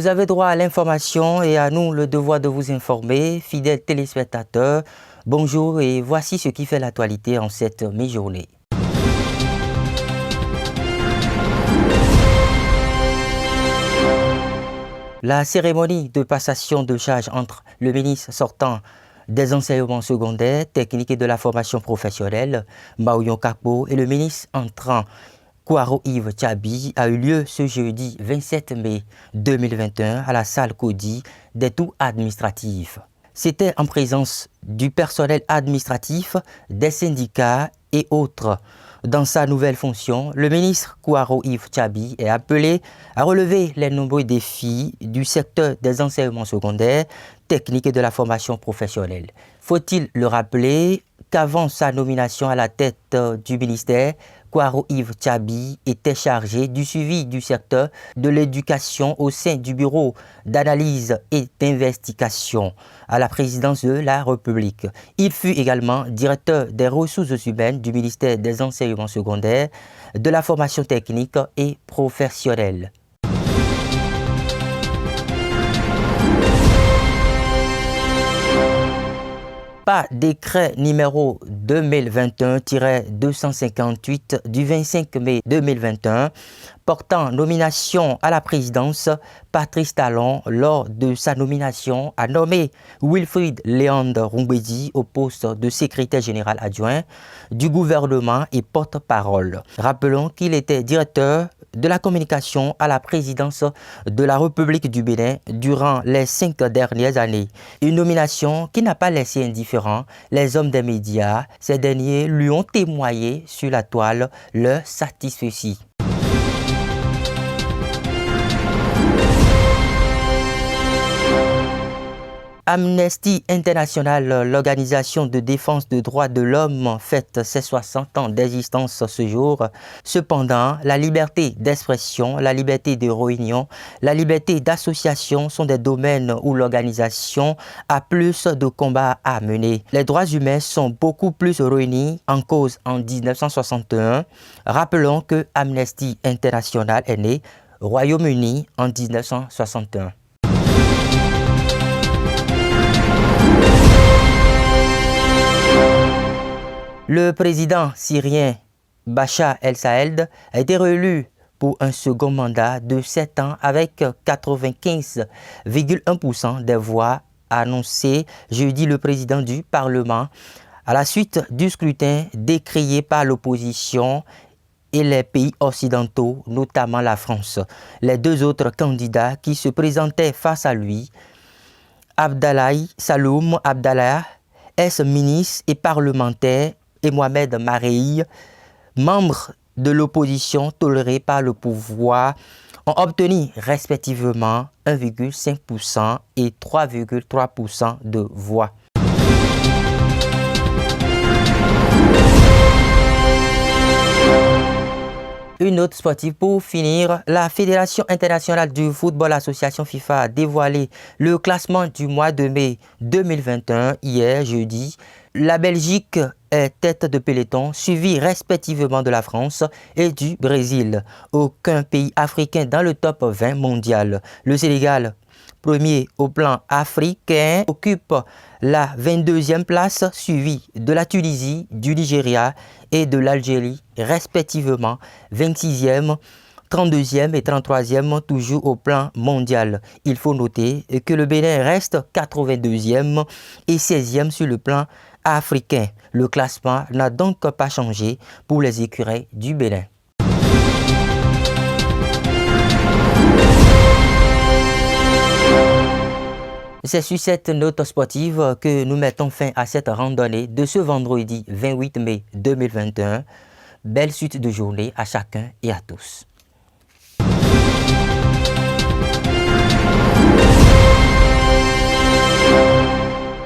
Vous avez droit à l'information et à nous le devoir de vous informer, fidèles téléspectateurs. Bonjour et voici ce qui fait l'actualité en cette mi-journée. La cérémonie de passation de charge entre le ministre sortant des enseignements secondaires, techniques et de la formation professionnelle, Maouyon Kakpo, et le ministre entrant, Kouaro Yves Tchabi, a eu lieu ce jeudi 27 mai 2021 à la salle Cody des tours administratifs. C'était en présence du personnel administratif, des syndicats et autres. Dans sa nouvelle fonction, le ministre Kouaro Yves Tchabi est appelé à relever les nombreux défis du secteur des enseignements secondaires, techniques et de la formation professionnelle. Faut-il le rappeler qu'avant sa nomination à la tête du ministère, Kouaro Yves Tchabi était chargé du suivi du secteur de l'éducation au sein du bureau d'analyse et d'investigation à la présidence de la République. Il fut également directeur des ressources humaines du ministère des enseignements secondaires, de la formation technique et professionnelle. Par décret numéro 2021-258 du 25 mai 2021 portant nomination à la présidence, Patrice Talon, lors de sa nomination, a nommé Wilfried Léandre Rumbedi au poste de secrétaire général adjoint du gouvernement et porte-parole. Rappelons qu'il était directeur de la communication à la présidence de la République du Bénin durant les 5 dernières années. Une nomination qui n'a pas laissé indifférent les hommes des médias. Ces derniers lui ont témoigné sur la toile leur satisfaction. Amnesty International, l'organisation de défense des droits de l'homme, fête ses 60 ans d'existence ce jour. Cependant, la liberté d'expression, la liberté de réunion, la liberté d'association sont des domaines où l'organisation a plus de combats à mener. Les droits humains sont beaucoup plus réunis en cause en 1961. Rappelons que Amnesty International est né au Royaume-Uni en 1961. Le président syrien Bachar el-Assad a été réélu pour un second mandat de 7 ans avec 95,1% des voix annoncées jeudi le président du Parlement à la suite du scrutin décrié par l'opposition et les pays occidentaux, notamment la France. Les deux autres candidats qui se présentaient face à lui, Abdallahi Saloum Abdallah, ex-ministre et parlementaire, et Mohamed Marei, membres de l'opposition tolérés par le pouvoir, ont obtenu respectivement 1,5% et 3,3% de voix. Une note sportive pour finir, la Fédération internationale du football association FIFA a dévoilé le classement du mois de mai 2021 hier jeudi. La Belgique est tête de peloton, suivie respectivement de la France et du Brésil. Aucun pays africain dans le top 20 mondial. Le Sénégal, premier au plan africain, occupe la 22e place, suivi de la Tunisie, du Nigeria et de l'Algérie, respectivement 26e, 32e et 33e, toujours au plan mondial. Il faut noter que le Bénin reste 82e et 16e sur le plan africain. Le classement n'a donc pas changé pour les écuries du Bénin. C'est sur cette note sportive que nous mettons fin à cette randonnée de ce vendredi 28 mai 2021. Belle suite de journée à chacun et à tous.